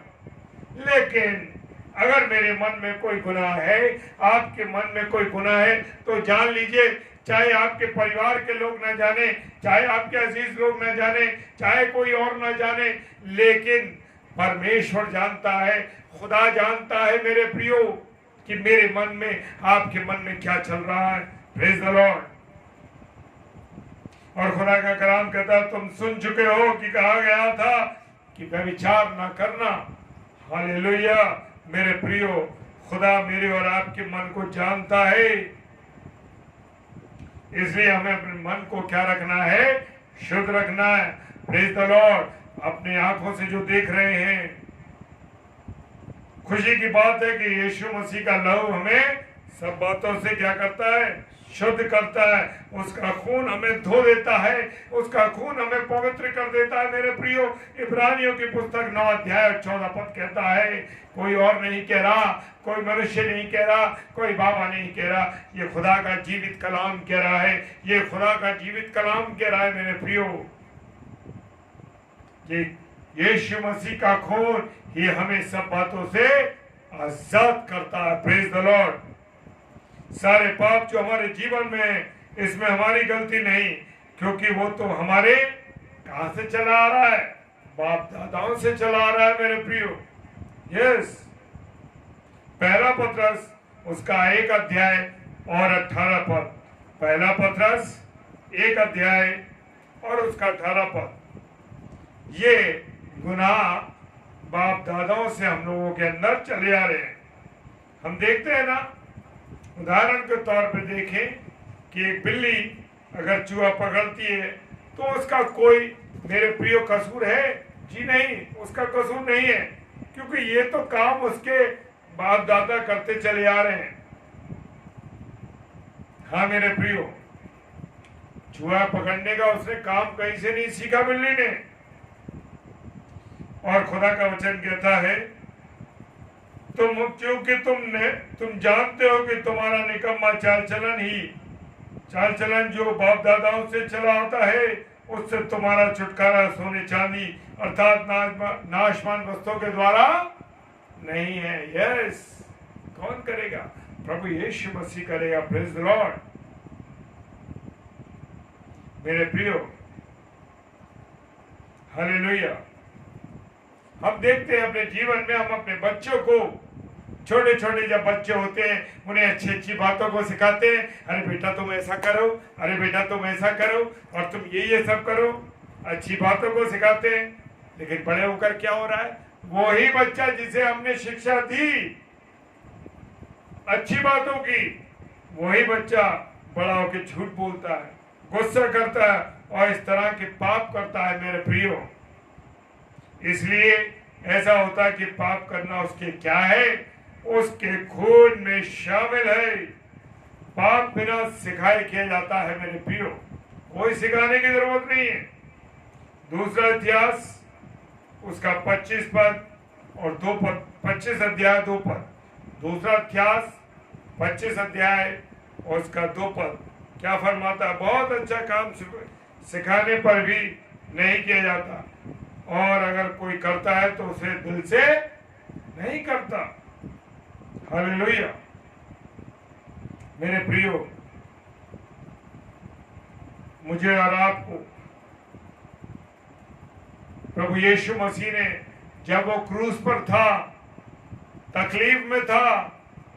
Speaker 2: लेकिन अगर मेरे मन में कोई गुनाह है, आपके मन में कोई गुनाह है, तो जान लीजिए, चाहे आपके परिवार के लोग न जाने, चाहे आपके अजीज लोग न जाने, चाहे कोई और न जाने, लेकिन परमेश्वर जानता है, खुदा जानता है मेरे प्रियो कि मेरे मन में, आपके मन में क्या चल रहा है। Praise the Lord. और खुदा का कलाम कहता है, तुम सुन चुके हो कि कहा गया था कि व्यभिचार ना करना। हालेलुया। मेरे प्रियो, खुदा मेरे और आपके मन को जानता है, इसलिए हमें अपने मन को क्या रखना है? शुद्ध रखना है। Praise the Lord. अपने आंखों से जो देख रहे हैं, खुशी की बात है कि यीशु मसीह का लहू हमें सब बातों से क्या करता है? शुद्ध करता है। उसका खून हमें धो देता है, उसका खून हमें पवित्र कर देता है। मेरे प्रियो, इब्रानियों की पुस्तक 9 अध्याय 14 पद कहता है, कोई और नहीं कह रहा, कोई मनुष्य नहीं कह रहा, कोई बाबा नहीं कह रहा, ये खुदा का जीवित कलाम कह रहा है। ये खुदा का जीवित कलाम कह रहा है मेरे प्रियो, कि यीशु मसीह का खून ही हमें सब बातों से आजाद करता है। Praise the Lord. सारे पाप जो हमारे जीवन में, इसमें हमारी गलती नहीं, क्योंकि वो तो हमारे कहां से चला आ रहा है? बाप दादाओं से चला आ रहा है मेरे प्रियो। यस। पहला पत्रस उसका 1 अध्याय और 18 पद। पहला पत्रस 1 अध्याय और उसका 18 पद। ये गुनाह बाप दादाओं से हम लोगों के अंदर चले आ रहे हैं। हम देखते हैं ना, उदाहरण के तौर पे देखें कि एक बिल्ली अगर चूहा पकड़ती है तो उसका कोई, मेरे प्रियो, कसूर है? जी नहीं, उसका कसूर नहीं है, क्योंकि ये तो काम उसके बाप दादा करते चले आ रहे हैं। हाँ मेरे प्रियो, चूहा पकड़ने का उसने काम कहीं से नहीं सीखा बिल्ली ने। और खुदा का वचन कहता है क्योंकि तुम जानते हो कि तुम्हारा निकम्मा चाल चलन जो बाप दादाओं से चला आता है, उससे तुम्हारा छुटकारा सोने चांदी अर्थात नाशवान वस्तुओं के द्वारा नहीं है। यस, कौन करेगा? प्रभु यीशु मसीह करेगा। Praise the Lord. मेरे प्रियो, हालेलुया। हम देखते हैं अपने जीवन में, हम अपने बच्चों को, छोटे छोटे जब बच्चे होते हैं, उन्हें अच्छी अच्छी बातों को सिखाते हैं। अरे बेटा तुम ऐसा करो, अरे बेटा तुम ऐसा करो, और तुम ये सब करो, अच्छी बातों को सिखाते हैं। लेकिन बड़े होकर क्या हो रहा है? वही बच्चा जिसे हमने शिक्षा दी अच्छी बातों की, वही बच्चा बड़ा होकर झूठ बोलता है, गुस्सा करता है और इस तरह के पाप करता है। मेरे प्रियो, इसलिए ऐसा होता है कि पाप करना उसके क्या है? उसके खून में शामिल है। पाप बिना सिखाए किया जाता है। मेरे प्रियो, कोई सिखाने की जरूरत नहीं है। दूसरा इतिहास उसका 25 पद और 2 पद, 25 अध्याय 2 पद। दूसरा इतिहास 25 अध्याय और उसका 2 पद क्या फरमाता है? बहुत अच्छा काम सिखाने पर भी नहीं किया जाता, और अगर कोई करता है तो उसे दिल से नहीं करता। हालेलुया। मेरे प्रियो, मुझे और आपको प्रभु यीशु मसीह ने, जब वो क्रूस पर था, तकलीफ में था,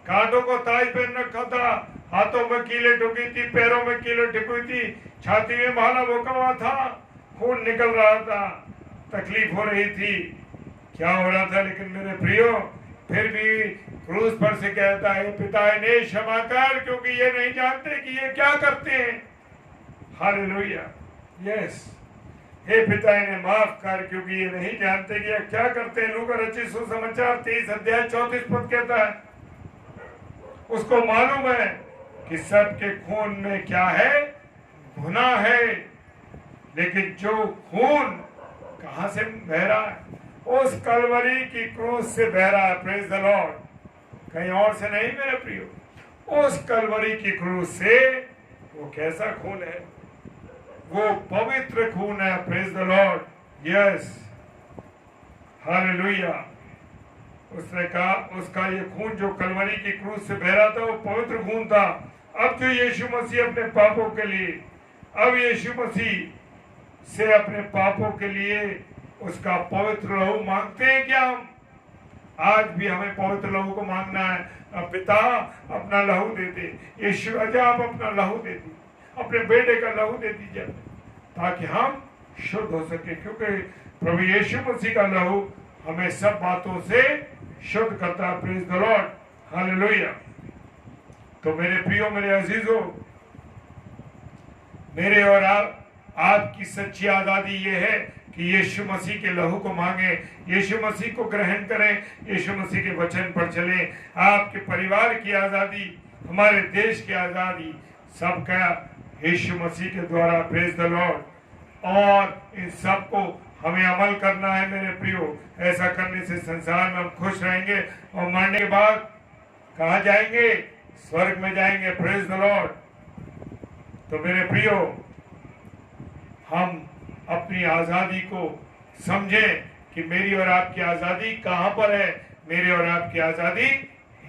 Speaker 2: कांटों को ताज पहन रखा था, हाथों में कीलें ठुकी थी, पैरों में कीलें ठुकी थी, छाती में भाला भोंका हुआ था, खून निकल रहा था, तकलीफ हो रही थी, क्या हो रहा था। लेकिन मेरे प्रियो, फिर भी क्रूस पर से कहता है, पिता इन्हें क्षमा कर, क्योंकि ये नहीं जानते कि ये क्या करते हैं। हालेलुया। यस, हे पिता इन्हें माफ कर, क्योंकि ये नहीं जानते कि ये क्या करते हैं। लूका रचित सुसमाचार 23 अध्याय 34 पद कहता है, उसको मालूम है कि सबके खून में क्या है? गुनाह है। लेकिन जो खून कहां से बह रहा है? उस कलवरी की क्रूस से बह रहा है। Praise the Lord. कहीं और से नहीं मेरे प्रियो, उस कलवरी की क्रूस से। वो कैसा खून है? वो पवित्र खून है। Praise the Lord. Yes, hallelujah. उसने कहा उसका ये खून जो कलवरी की क्रूस से बह रहा था, वो पवित्र खून था। अब जो यीशु मसीह अपने पापों के लिए, अब यीशु मसीह से अपने पापों के लिए उसका पवित्र लहू मांगते हैं क्या हम? आज भी हमें पवित्र लहू को मांगना है। अब पिता अपना लहू दे दे, यीशु राजा आप अपना लहू दे दीजिए, अपने बेटे का लहू दे दीजिए, ताकि हम शुद्ध हो सके। क्योंकि प्रभु यीशु मसीह का लहू हमें सब बातों से शुद्ध करता है। Praise the Lord. हालेलुया। तो मेरे प्रियो, मेरे अजीजों, मेरे और आपकी सच्ची आजादी ये है कि यीशु मसीह के लहू को मांगे, यीशु मसीह को ग्रहण करें, यीशु मसीह के वचन पर चलें। आपके परिवार की आजादी, हमारे देश की आजादी, सबका यीशु मसीह के द्वारा। Praise the Lord. और इन सब को हमें अमल करना है मेरे प्रियो। ऐसा करने से संसार में हम खुश रहेंगे, और मरने के बाद कहाँ जाएंगे? स्वर्ग में जाएंगे। Praise the Lord. तो मेरे प्रियो, हम अपनी आजादी को समझें कि मेरी और आपकी आजादी कहाँ पर है? मेरी और आपकी आजादी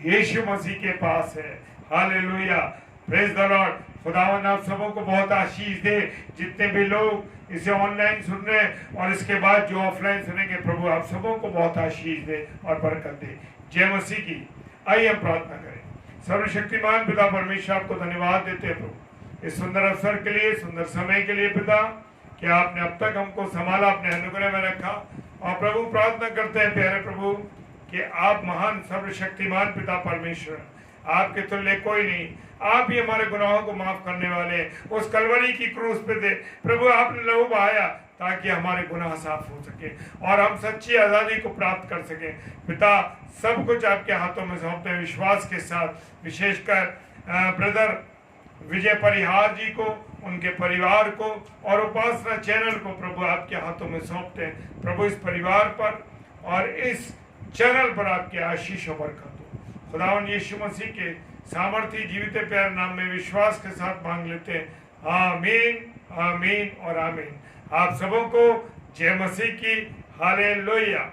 Speaker 2: यीशु मसीह के पास है। हालेलुया। Praise the Lord. खुदावंद आप सबों को बहुत आशीष दे। जितने भी लोग इसे ऑनलाइन सुन रहे हैं और इसके बाद जो ऑफलाइन सुनेंगे, प्रभु आप सबों को बहुत आशीष दे और बरकत दे। जय मसीह की। आइए हम प्रार्थना करें। सर्वशक्तिमान पिता परमेश्वर, आपको धन्यवाद देते हैं प्रभु इस सुंदर अवसर के लिए, सुंदर समय के लिए पिता, कि आपने अब तक हमको संभाला, अपने अनुग्रह में रखा। और प्रभु प्रार्थना करते हैं प्यारे प्रभु कि आप महान सर्वशक्तिमान पिता परमेश्वर, आपके तुल्य कोई नहीं। आप ही हमारे गुनाहों को माफ करने वाले। उस कलवरी की क्रूस पे दे प्रभु आपने लहू बहाया ताकि हमारे गुनाह साफ हो सके और हम सच्ची आजादी को प्राप्त कर सके। पिता, सब कुछ आपके हाथों में सौंपते हैं विश्वास के साथ। विशेषकर ब्रदर विजय परिहार जी को, उनके परिवार को और उपासना चैनल को प्रभु आपके हाथों में सौंपते हैं। प्रभु इस परिवार पर और इस चैनल पर आपकी आशीष और बरकत हो। खुदावन यीशु मसीह के सामर्थी जीवित प्यारे नाम में विश्वास के साथ मांग लेते हैं, आमीन आमीन और आमीन। आप सबों को जय मसीह की। हालेलुया।